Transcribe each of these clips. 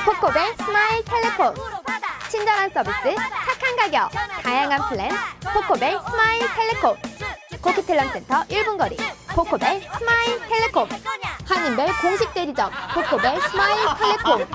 코코벨 스마일 텔레콤. 친절한 서비스, 착한 가격, 다양한 플랜. 코코벨 스마일 텔레콤. 코키텔남센터 1분 거리. 코코벨 스마일 텔레콤. 한인벨 공식 대리점. 코코벨 스마일 텔레콤.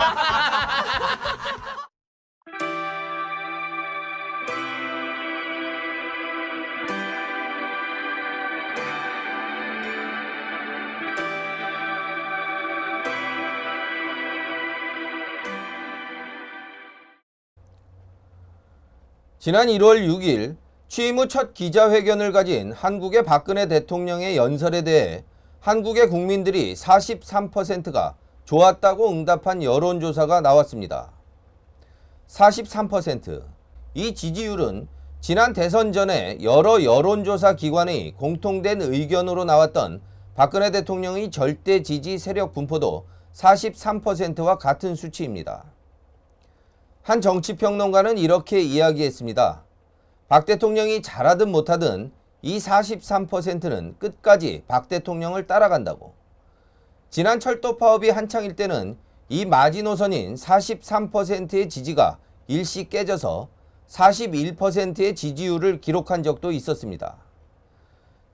지난 1월 6일 취임 후 첫 기자회견을 가진 한국의 박근혜 대통령의 연설에 대해 한국의 국민들이 43%가 좋았다고 응답한 여론조사가 나왔습니다. 43%. 이 지지율은 지난 대선 전에 여러 여론조사 기관의 공통된 의견으로 나왔던 박근혜 대통령의 절대 지지 세력 분포도 43%와 같은 수치입니다. 한 정치평론가는 이렇게 이야기했습니다. 박 대통령이 잘하든 못하든 이 43%는 끝까지 박 대통령을 따라간다고. 지난 철도 파업이 한창일 때는 이 마지노선인 43%의 지지가 일시 깨져서 41%의 지지율을 기록한 적도 있었습니다.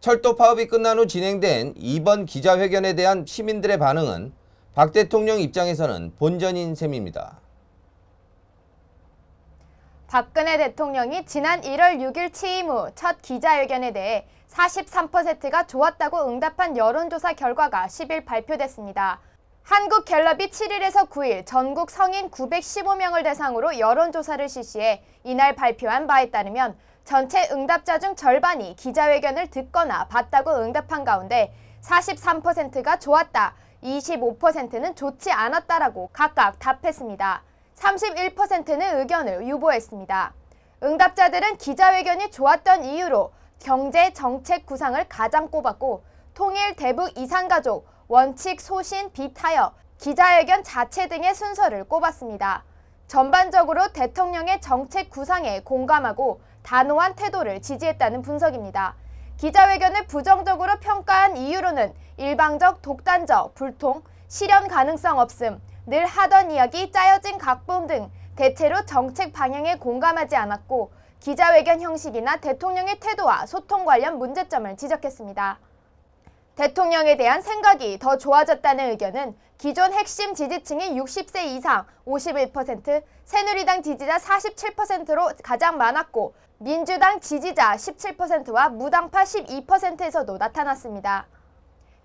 철도 파업이 끝난 후 진행된 이번 기자회견에 대한 시민들의 반응은 박 대통령 입장에서는 본전인 셈입니다. 박근혜 대통령이 지난 1월 6일 취임 후 첫 기자회견에 대해 43%가 좋았다고 응답한 여론조사 결과가 10일 발표됐습니다. 한국갤럽이 7일에서 9일 전국 성인 915명을 대상으로 여론조사를 실시해 이날 발표한 바에 따르면 전체 응답자 중 절반이 기자회견을 듣거나 봤다고 응답한 가운데 43%가 좋았다, 25%는 좋지 않았다라고 각각 답했습니다. 31%는 의견을 유보했습니다. 응답자들은 기자회견이 좋았던 이유로 경제 정책 구상을 가장 꼽았고 통일 대북 이산가족, 원칙 소신 비타협, 기자회견 자체 등의 순서를 꼽았습니다. 전반적으로 대통령의 정책 구상에 공감하고 단호한 태도를 지지했다는 분석입니다. 기자회견을 부정적으로 평가한 이유로는 일방적, 독단적, 불통, 실현 가능성 없음, 늘 하던 이야기, 짜여진 각본 등 대체로 정책 방향에 공감하지 않았고 기자회견 형식이나 대통령의 태도와 소통 관련 문제점을 지적했습니다. 대통령에 대한 생각이 더 좋아졌다는 의견은 기존 핵심 지지층이 60세 이상 51%, 새누리당 지지자 47%로 가장 많았고 민주당 지지자 17%와 무당파 12%에서도 나타났습니다.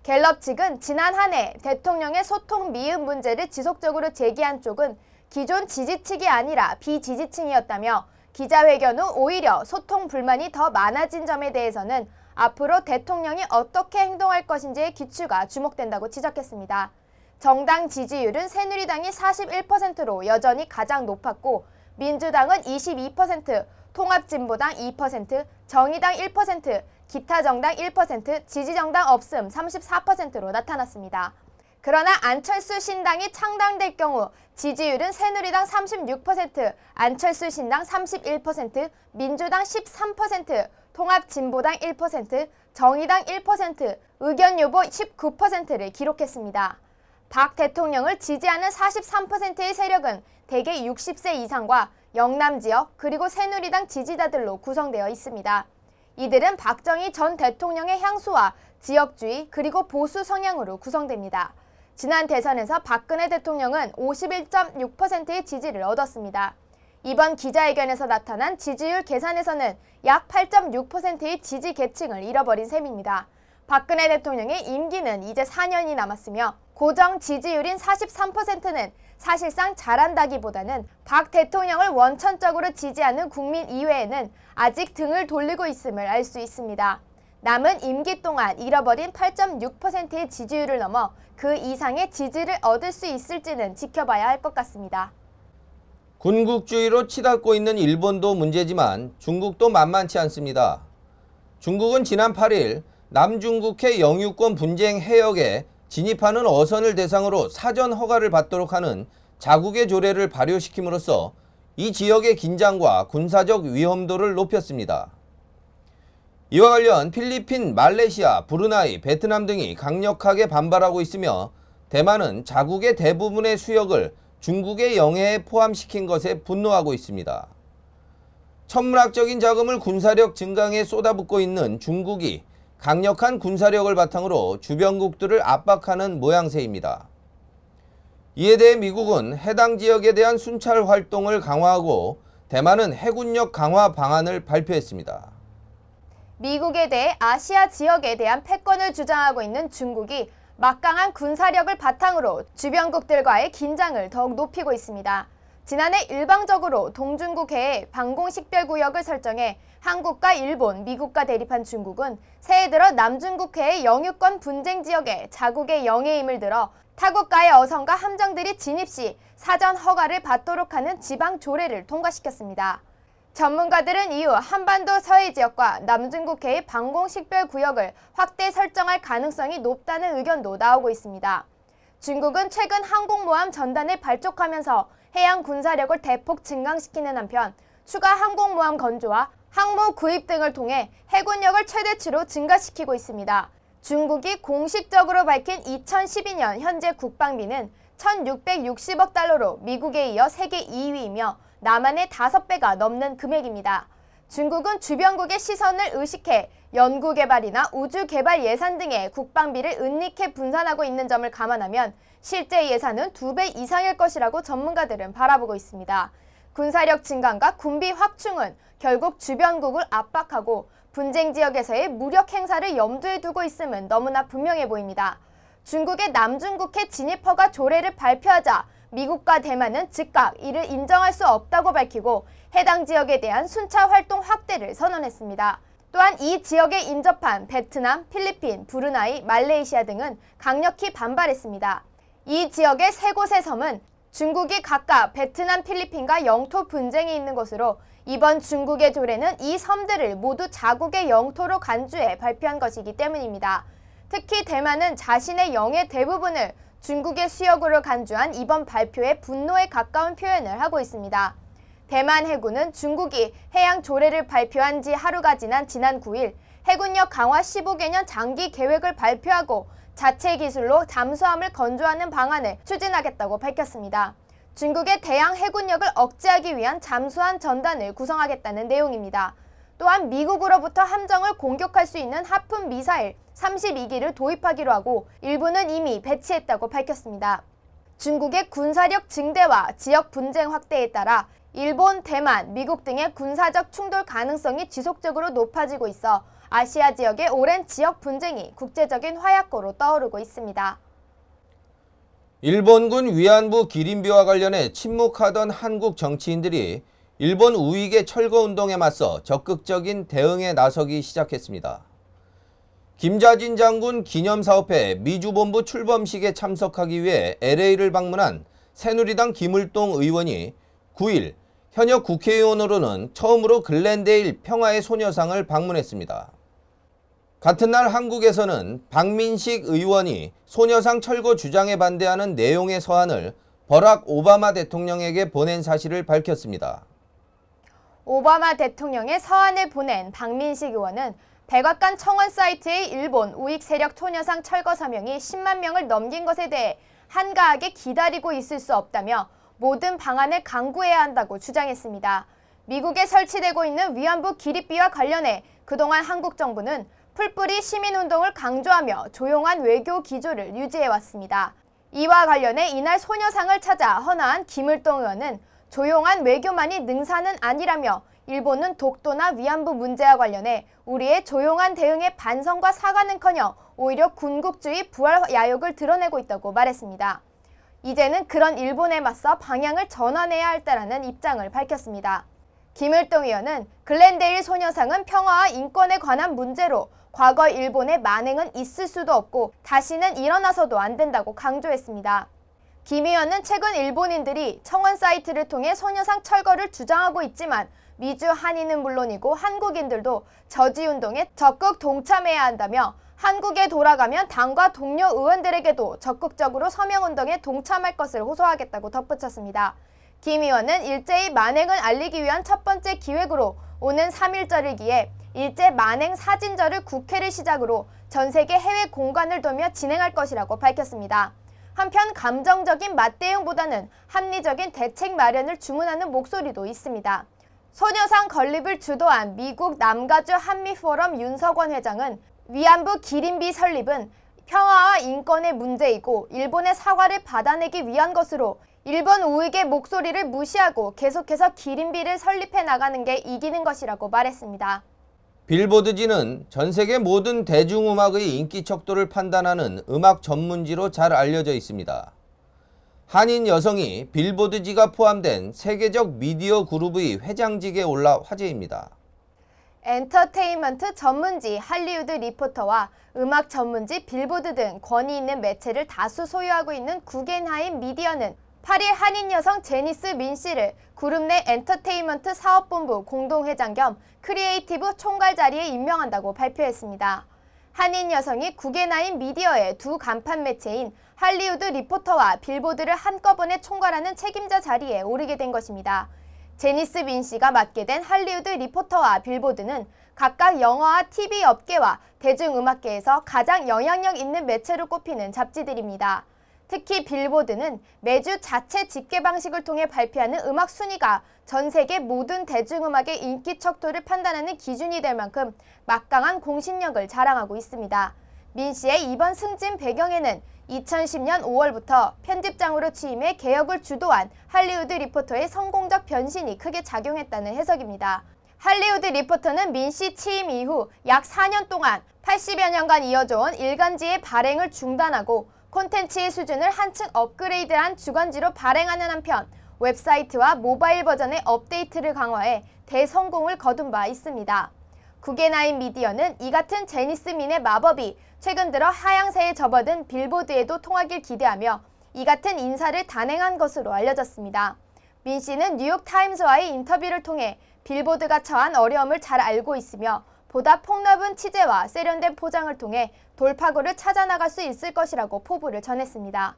갤럽 측은 지난 한 해 대통령의 소통 미흡 문제를 지속적으로 제기한 쪽은 기존 지지층이 아니라 비지지층이었다며 기자회견 후 오히려 소통 불만이 더 많아진 점에 대해서는 앞으로 대통령이 어떻게 행동할 것인지의 기추가 주목된다고 지적했습니다. 정당 지지율은 새누리당이 41%로 여전히 가장 높았고 민주당은 22%, 통합진보당 2%, 정의당 1%, 기타 정당 1%, 지지정당 없음 34%로 나타났습니다. 그러나 안철수 신당이 창당될 경우 지지율은 새누리당 36%, 안철수 신당 31%, 민주당 13%, 통합진보당 1%, 정의당 1%, 의견 유보 19%를 기록했습니다. 박 대통령을 지지하는 43%의 세력은 대개 60세 이상과 영남 지역 그리고 새누리당 지지자들로 구성되어 있습니다. 이들은 박정희 전 대통령의 향수와 지역주의 그리고 보수 성향으로 구성됩니다. 지난 대선에서 박근혜 대통령은 51.6%의 지지를 얻었습니다. 이번 기자회견에서 나타난 지지율 계산에서는 약 8.6%의 지지 계층을 잃어버린 셈입니다. 박근혜 대통령의 임기는 이제 4년이 남았으며 고정 지지율인 43%는 사실상 잘한다기보다는 박 대통령을 원천적으로 지지하는 국민 이외에는 아직 등을 돌리고 있음을 알 수 있습니다. 남은 임기 동안 잃어버린 8.6%의 지지율을 넘어 그 이상의 지지를 얻을 수 있을지는 지켜봐야 할 것 같습니다. 군국주의로 치닫고 있는 일본도 문제지만 중국도 만만치 않습니다. 중국은 지난 8일 남중국해 영유권 분쟁 해역에 진입하는 어선을 대상으로 사전 허가를 받도록 하는 자국의 조례를 발효시킴으로써 이 지역의 긴장과 군사적 위험도를 높였습니다. 이와 관련 필리핀, 말레이시아, 브루나이, 베트남 등이 강력하게 반발하고 있으며 대만은 자국의 대부분의 수역을 중국의 영해에 포함시킨 것에 분노하고 있습니다. 천문학적인 자금을 군사력 증강에 쏟아붓고 있는 중국이 강력한 군사력을 바탕으로 주변국들을 압박하는 모양새입니다. 이에 대해 미국은 해당 지역에 대한 순찰 활동을 강화하고 대만은 해군력 강화 방안을 발표했습니다. 미국에 대해 아시아 지역에 대한 패권을 주장하고 있는 중국이 막강한 군사력을 바탕으로 주변국들과의 긴장을 더욱 높이고 있습니다. 지난해 일방적으로 동중국해에 방공식별구역을 설정해 한국과 일본, 미국과 대립한 중국은 새해 들어 남중국해의 영유권 분쟁 지역에 자국의 영해임을 들어 타국가의 어선과 함정들이 진입 시 사전 허가를 받도록 하는 지방 조례를 통과시켰습니다. 전문가들은 이후 한반도 서해 지역과 남중국해의 방공식별구역을 확대 설정할 가능성이 높다는 의견도 나오고 있습니다. 중국은 최근 항공모함 전단을 발족하면서 해양 군사력을 대폭 증강시키는 한편 추가 항공모함 건조와 항모 구입 등을 통해 해군력을 최대치로 증가시키고 있습니다. 중국이 공식적으로 밝힌 2012년 현재 국방비는 1,660억 달러로 미국에 이어 세계 2위이며 남한의 5배가 넘는 금액입니다. 중국은 주변국의 시선을 의식해 연구개발이나 우주개발 예산 등의 국방비를 은닉해 분산하고 있는 점을 감안하면 실제 예산은 2배 이상일 것이라고 전문가들은 바라보고 있습니다. 군사력 증강과 군비 확충은 결국 주변국을 압박하고 분쟁 지역에서의 무력 행사를 염두에 두고 있음은 너무나 분명해 보입니다. 중국의 남중국해 진입 허가 조례를 발표하자 미국과 대만은 즉각 이를 인정할 수 없다고 밝히고 해당 지역에 대한 순찰 활동 확대를 선언했습니다. 또한 이 지역에 인접한 베트남, 필리핀, 브루나이, 말레이시아 등은 강력히 반발했습니다. 이 지역의 세 곳의 섬은 중국이 각각 베트남, 필리핀과 영토 분쟁이 있는 것으로 이번 중국의 조례는 이 섬들을 모두 자국의 영토로 간주해 발표한 것이기 때문입니다. 특히 대만은 자신의 영해 대부분을 중국의 수역으로 간주한 이번 발표에 분노에 가까운 표현을 하고 있습니다. 대만 해군은 중국이 해양 조례를 발표한 지 하루가 지난 지난 9일 해군력 강화 15개년 장기 계획을 발표하고 자체 기술로 잠수함을 건조하는 방안을 추진하겠다고 밝혔습니다. 중국의 대양 해군력을 억제하기 위한 잠수함 전단을 구성하겠다는 내용입니다. 또한 미국으로부터 함정을 공격할 수 있는 하품 미사일 32기를 도입하기로 하고 일부는 이미 배치했다고 밝혔습니다. 중국의 군사력 증대와 지역 분쟁 확대에 따라 일본, 대만, 미국 등의 군사적 충돌 가능성이 지속적으로 높아지고 있어 아시아 지역의 오랜 지역 분쟁이 국제적인 화약고로 떠오르고 있습니다. 일본군 위안부 기린비와 관련해 침묵하던 한국 정치인들이 일본 우익의 철거운동에 맞서 적극적인 대응에 나서기 시작했습니다. 김자진 장군 기념사업회 미주본부 출범식에 참석하기 위해 LA를 방문한 새누리당 김을동 의원이 9일 현역 국회의원으로는 처음으로 글렌데일 평화의 소녀상을 방문했습니다. 같은 날 한국에서는 박민식 의원이 소녀상 철거 주장에 반대하는 내용의 서한을 버락 오바마 대통령에게 보낸 사실을 밝혔습니다. 오바마 대통령의 서한을 보낸 박민식 의원은 백악관 청원 사이트의 일본 우익 세력 소녀상 철거 서명이 10만 명을 넘긴 것에 대해 한가하게 기다리고 있을 수 없다며 모든 방안을 강구해야 한다고 주장했습니다. 미국에 설치되고 있는 위안부 기립비와 관련해 그동안 한국 정부는 풀뿌리 시민운동을 강조하며 조용한 외교 기조를 유지해왔습니다. 이와 관련해 이날 소녀상을 찾아 헌화한 김을동 의원은 조용한 외교만이 능사는 아니라며 일본은 독도나 위안부 문제와 관련해 우리의 조용한 대응에 반성과 사과는커녕 오히려 군국주의 부활 야욕을 드러내고 있다고 말했습니다. 이제는 그런 일본에 맞서 방향을 전환해야 할 때라는 입장을 밝혔습니다. 김을동 의원은 글렌데일 소녀상은 평화와 인권에 관한 문제로 과거 일본의 만행은 있을 수도 없고 다시는 일어나서도 안 된다고 강조했습니다. 김 의원은 최근 일본인들이 청원 사이트를 통해 소녀상 철거를 주장하고 있지만 미주 한인은 물론이고 한국인들도 저지운동에 적극 동참해야 한다며 한국에 돌아가면 당과 동료 의원들에게도 적극적으로 서명운동에 동참할 것을 호소하겠다고 덧붙였습니다. 김 의원은 일제히 만행을 알리기 위한 첫 번째 기획으로 오는 3.1절이기에 일제 만행 사진절을 국회를 시작으로 전 세계 해외 공간을 돌며 진행할 것이라고 밝혔습니다. 한편 감정적인 맞대응보다는 합리적인 대책 마련을 주문하는 목소리도 있습니다. 소녀상 건립을 주도한 미국 남가주 한미포럼 윤석원 회장은 위안부 기린비 설립은 평화와 인권의 문제이고 일본의 사과를 받아내기 위한 것으로 일본 우익의 목소리를 무시하고 계속해서 기린비를 설립해 나가는 게 이기는 것이라고 말했습니다. 빌보드지는 전 세계 모든 대중음악의 인기 척도를 판단하는 음악 전문지로 잘 알려져 있습니다. 한인 여성이 빌보드지가 포함된 세계적 미디어 그룹의 회장직에 올라 화제입니다. 엔터테인먼트 전문지 할리우드 리포터와 음악 전문지 빌보드 등 권위 있는 매체를 다수 소유하고 있는 구겐하임 미디어는 8일 한인 여성 제니스 민 씨를 그룹 내 엔터테인먼트 사업본부 공동회장 겸 크리에이티브 총괄 자리에 임명한다고 발표했습니다. 한인 여성이 구겐하임 미디어의 두 간판 매체인 할리우드 리포터와 빌보드를 한꺼번에 총괄하는 책임자 자리에 오르게 된 것입니다. 제니스 민 씨가 맡게 된 할리우드 리포터와 빌보드는 각각 영화와 TV 업계와 대중음악계에서 가장 영향력 있는 매체로 꼽히는 잡지들입니다. 특히 빌보드는 매주 자체 집계 방식을 통해 발표하는 음악 순위가 전 세계 모든 대중음악의 인기 척도를 판단하는 기준이 될 만큼 막강한 공신력을 자랑하고 있습니다. 민 씨의 이번 승진 배경에는 2010년 5월부터 편집장으로 취임해 개혁을 주도한 할리우드 리포터의 성공적 변신이 크게 작용했다는 해석입니다. 할리우드 리포터는 민 씨 취임 이후 약 4년 동안 80여 년간 이어져온 일간지의 발행을 중단하고 콘텐츠의 수준을 한층 업그레이드한 주간지로 발행하는 한편 웹사이트와 모바일 버전의 업데이트를 강화해 대성공을 거둔 바 있습니다. 구겐하임 미디어는 이 같은 제니스 민의 마법이 최근 들어 하향세에 접어든 빌보드에도 통하길 기대하며 이 같은 인사를 단행한 것으로 알려졌습니다. 민 씨는 뉴욕타임스와의 인터뷰를 통해 빌보드가 처한 어려움을 잘 알고 있으며 보다 폭넓은 취재와 세련된 포장을 통해 돌파구를 찾아나갈 수 있을 것이라고 포부를 전했습니다.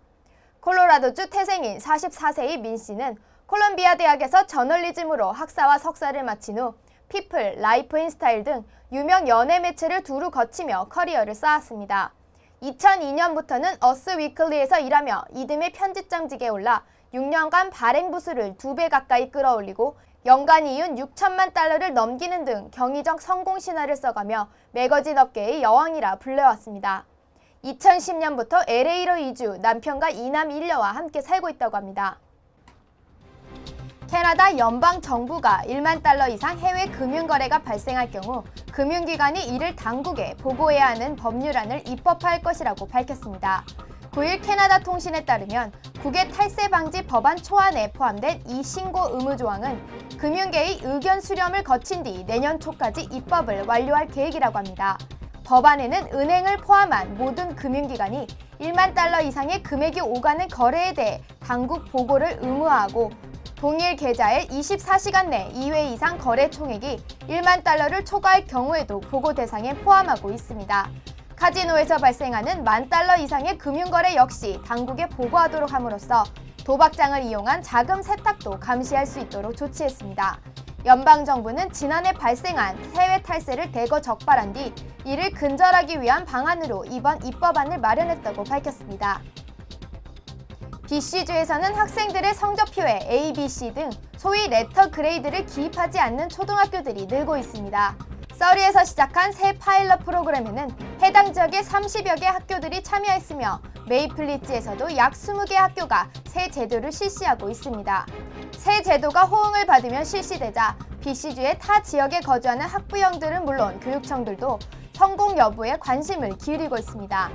콜로라도주 태생인 44세의 민 씨는 콜롬비아 대학에서 저널리즘으로 학사와 석사를 마친 후 피플, 라이프 인 스타일 등 유명 연예 매체를 두루 거치며 커리어를 쌓았습니다. 2002년부터는 어스 위클리에서 일하며 이듬해 편집장직에 올라 6년간 발행 부수를 2배 가까이 끌어올리고 연간 이윤 6천만 달러를 넘기는 등 경이적 성공 신화를 써가며 매거진 업계의 여왕이라 불려왔습니다. 2010년부터 LA로 이주, 남편과 2남 1녀와 함께 살고 있다고 합니다. 캐나다 연방 정부가 1만 달러 이상 해외 금융거래가 발생할 경우 금융기관이 이를 당국에 보고해야 하는 법률안을 입법할 것이라고 밝혔습니다. 9일 캐나다 통신에 따르면 국외 탈세 방지 법안 초안에 포함된 이 신고 의무 조항은 금융계의 의견 수렴을 거친 뒤 내년 초까지 입법을 완료할 계획이라고 합니다. 법안에는 은행을 포함한 모든 금융기관이 1만 달러 이상의 금액이 오가는 거래에 대해 당국 보고를 의무화하고 동일 계좌의 24시간 내 2회 이상 거래 총액이 1만 달러를 초과할 경우에도 보고 대상에 포함하고 있습니다. 카지노에서 발생하는 10,000달러 이상의 금융거래 역시 당국에 보고하도록 함으로써 도박장을 이용한 자금 세탁도 감시할 수 있도록 조치했습니다. 연방정부는 지난해 발생한 해외 탈세를 대거 적발한 뒤 이를 근절하기 위한 방안으로 이번 입법안을 마련했다고 밝혔습니다. BC주에서는 학생들의 성적표에 A, B, C 등 소위 레터 그레이드를 기입하지 않는 초등학교들이 늘고 있습니다. 서리에서 시작한 새 파일럿 프로그램에는 해당 지역의 30여 개 학교들이 참여했으며 메이플리츠에서도 약 20개 학교가 새 제도를 실시하고 있습니다. 새 제도가 호응을 받으며 실시되자 BC주의 타 지역에 거주하는 학부형들은 물론 교육청들도 성공 여부에 관심을 기울이고 있습니다.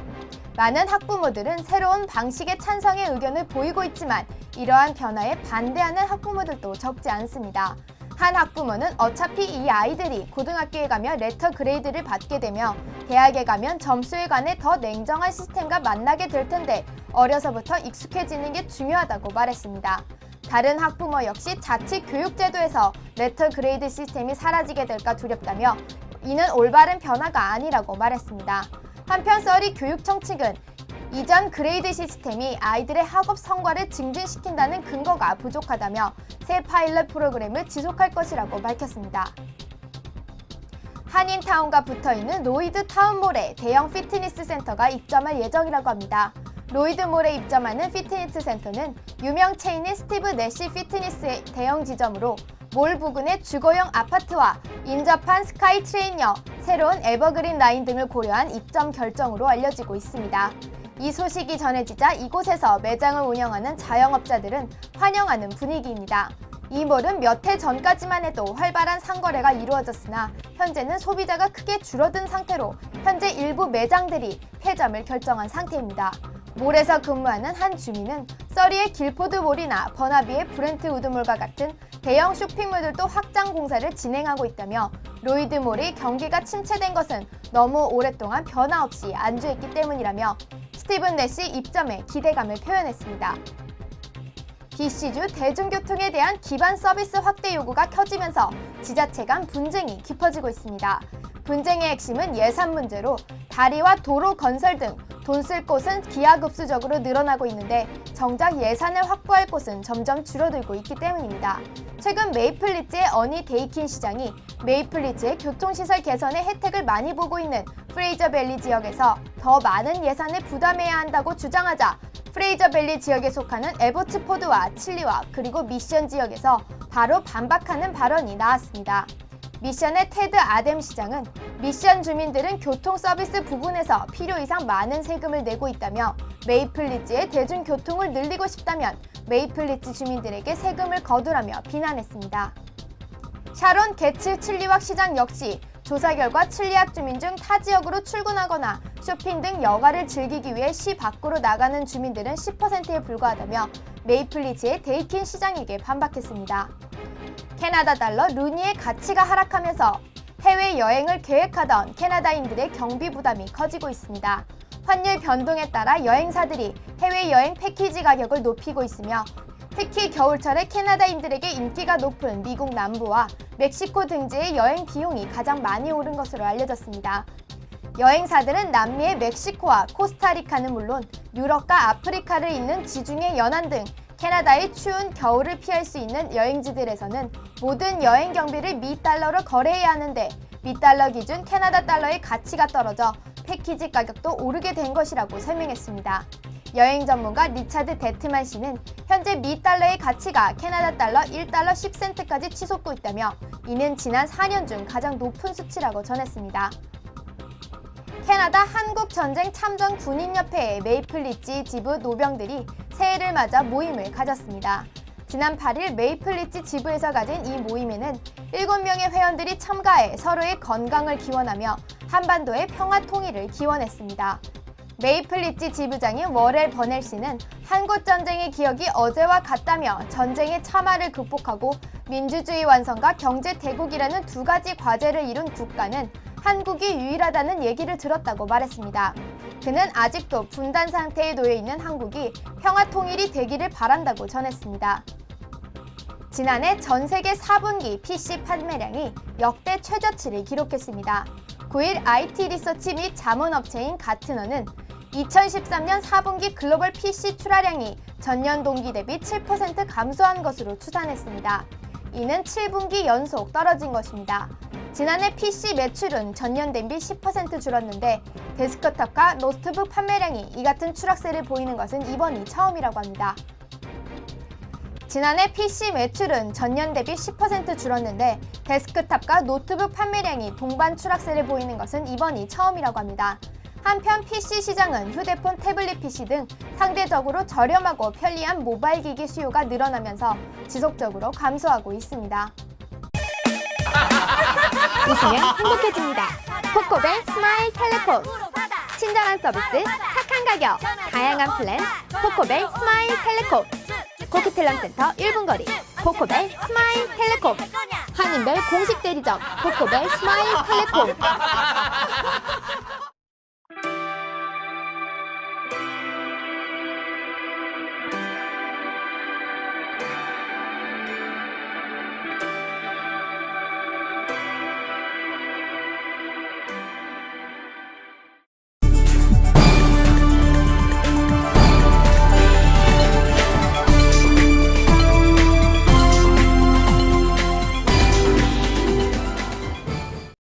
많은 학부모들은 새로운 방식의 찬성의 의견을 보이고 있지만 이러한 변화에 반대하는 학부모들도 적지 않습니다. 한 학부모는 어차피 이 아이들이 고등학교에 가면 레터 그레이드를 받게 되며 대학에 가면 점수에 관해 더 냉정한 시스템과 만나게 될 텐데 어려서부터 익숙해지는 게 중요하다고 말했습니다. 다른 학부모 역시 자칫 교육제도에서 레터 그레이드 시스템이 사라지게 될까 두렵다며 이는 올바른 변화가 아니라고 말했습니다. 한편 서리 교육청 측은 이전 그레이드 시스템이 아이들의 학업 성과를 증진시킨다는 근거가 부족하다며 새 파일럿 프로그램을 지속할 것이라고 밝혔습니다. 한인타운과 붙어있는 노이드 타운몰에 대형 피트니스 센터가 입점할 예정이라고 합니다. 로이드몰에 입점하는 피트니스 센터는 유명 체인인 스티브 내시 피트니스의 대형 지점으로 몰 부근의 주거용 아파트와 인접한 스카이 트레인역, 새로운 에버그린 라인 등을 고려한 입점 결정으로 알려지고 있습니다. 이 소식이 전해지자 이곳에서 매장을 운영하는 자영업자들은 환영하는 분위기입니다. 이 몰은 몇 해 전까지만 해도 활발한 상거래가 이루어졌으나 현재는 소비자가 크게 줄어든 상태로 현재 일부 매장들이 폐점을 결정한 상태입니다. 몰에서 근무하는 한 주민은 서리의 길포드몰이나 버나비의 브렌트우드몰과 같은 대형 쇼핑몰들도 확장 공사를 진행하고 있다며 로이드몰이 경기가 침체된 것은 너무 오랫동안 변화 없이 안주했기 때문이라며 스티븐 내시 입점에 기대감을 표현했습니다. BC주 대중교통에 대한 기반 서비스 확대 요구가 커지면서 지자체 간 분쟁이 깊어지고 있습니다. 분쟁의 핵심은 예산 문제로 다리와 도로 건설 등 돈 쓸 곳은 기하급수적으로 늘어나고 있는데 정작 예산을 확보할 곳은 점점 줄어들고 있기 때문입니다. 최근 메이플리츠의 어니 데이킨 시장이 메이플리츠의 교통시설 개선의 혜택을 많이 보고 있는 프레이저밸리 지역에서 더 많은 예산을 부담해야 한다고 주장하자 프레이저밸리 지역에 속하는 에보츠포드와 칠리와 그리고 미션 지역에서 바로 반박하는 발언이 나왔습니다. 미션의 테드 아뎀 시장은 미션 주민들은 교통 서비스 부분에서 필요 이상 많은 세금을 내고 있다며 메이플리츠의 대중교통을 늘리고 싶다면 메이플리츠 주민들에게 세금을 거두라며 비난했습니다. 샤론 게츠 칠리왁 시장 역시 조사 결과 칠리악 주민 중 타 지역으로 출근하거나 쇼핑 등 여가를 즐기기 위해 시 밖으로 나가는 주민들은 10%에 불과하다며 메이플리츠의 데이킨 시장에게 반박했습니다. 캐나다 달러 루니의 가치가 하락하면서 해외여행을 계획하던 캐나다인들의 경비 부담이 커지고 있습니다. 환율 변동에 따라 여행사들이 해외여행 패키지 가격을 높이고 있으며 특히 겨울철에 캐나다인들에게 인기가 높은 미국 남부와 멕시코 등지의 여행 비용이 가장 많이 오른 것으로 알려졌습니다. 여행사들은 남미의 멕시코와 코스타리카는 물론 유럽과 아프리카를 잇는 지중해 연안 등 캐나다의 추운 겨울을 피할 수 있는 여행지들에서는 모든 여행 경비를 미 달러로 거래해야 하는데 미 달러 기준 캐나다 달러의 가치가 떨어져 패키지 가격도 오르게 된 것이라고 설명했습니다. 여행 전문가 리차드 데트만 씨는 현재 미 달러의 가치가 캐나다 달러 1달러 10센트까지 치솟고 있다며 이는 지난 4년 중 가장 높은 수치라고 전했습니다. 캐나다 한국전쟁 참전 군인협회의 메이플리츠 지부 노병들이 새해를 맞아 모임을 가졌습니다. 지난 8일 메이플리츠 지부에서 가진 이 모임에는 7명의 회원들이 참가해 서로의 건강을 기원하며 한반도의 평화 통일을 기원했습니다. 메이플리츠 지부장인 워렐 버넬 씨는 한국전쟁의 기억이 어제와 같다며 전쟁의 참화를 극복하고 민주주의 완성과 경제 대국이라는 두 가지 과제를 이룬 국가는 한국이 유일하다는 얘기를 들었다고 말했습니다. 그는 아직도 분단 상태에 놓여 있는 한국이 평화 통일이 되기를 바란다고 전했습니다. 지난해 전 세계 4분기 PC 판매량이 역대 최저치를 기록했습니다. 9일 IT 리서치 및 자문업체인 가트너는 2013년 4분기 글로벌 PC 출하량이 전년 동기 대비 7% 감소한 것으로 추산했습니다. 이는 7분기 연속 떨어진 것입니다. 지난해 PC 매출은 전년 대비 10% 줄었는데 데스크톱과 노트북 판매량이 이 같은 추락세를 보이는 것은 이번이 처음이라고 합니다. 지난해 PC 매출은 전년 대비 10% 줄었는데 데스크톱과 노트북 판매량이 동반 추락세를 보이는 것은 이번이 처음이라고 합니다. 한편 PC 시장은 휴대폰, 태블릿 PC 등 상대적으로 저렴하고 편리한 모바일 기기 수요가 늘어나면서 지속적으로 감소하고 있습니다. 웃으면 행복해집니다. 코코벨 스마일 텔레콤. 친절한 서비스, 착한 가격, 다양한 플랜, 코코벨 스마일 텔레콤. 코크텔럼센터 1분 거리, 코코벨 스마일 텔레콤. 한인벨 공식 대리점, 코코벨 스마일 텔레콤.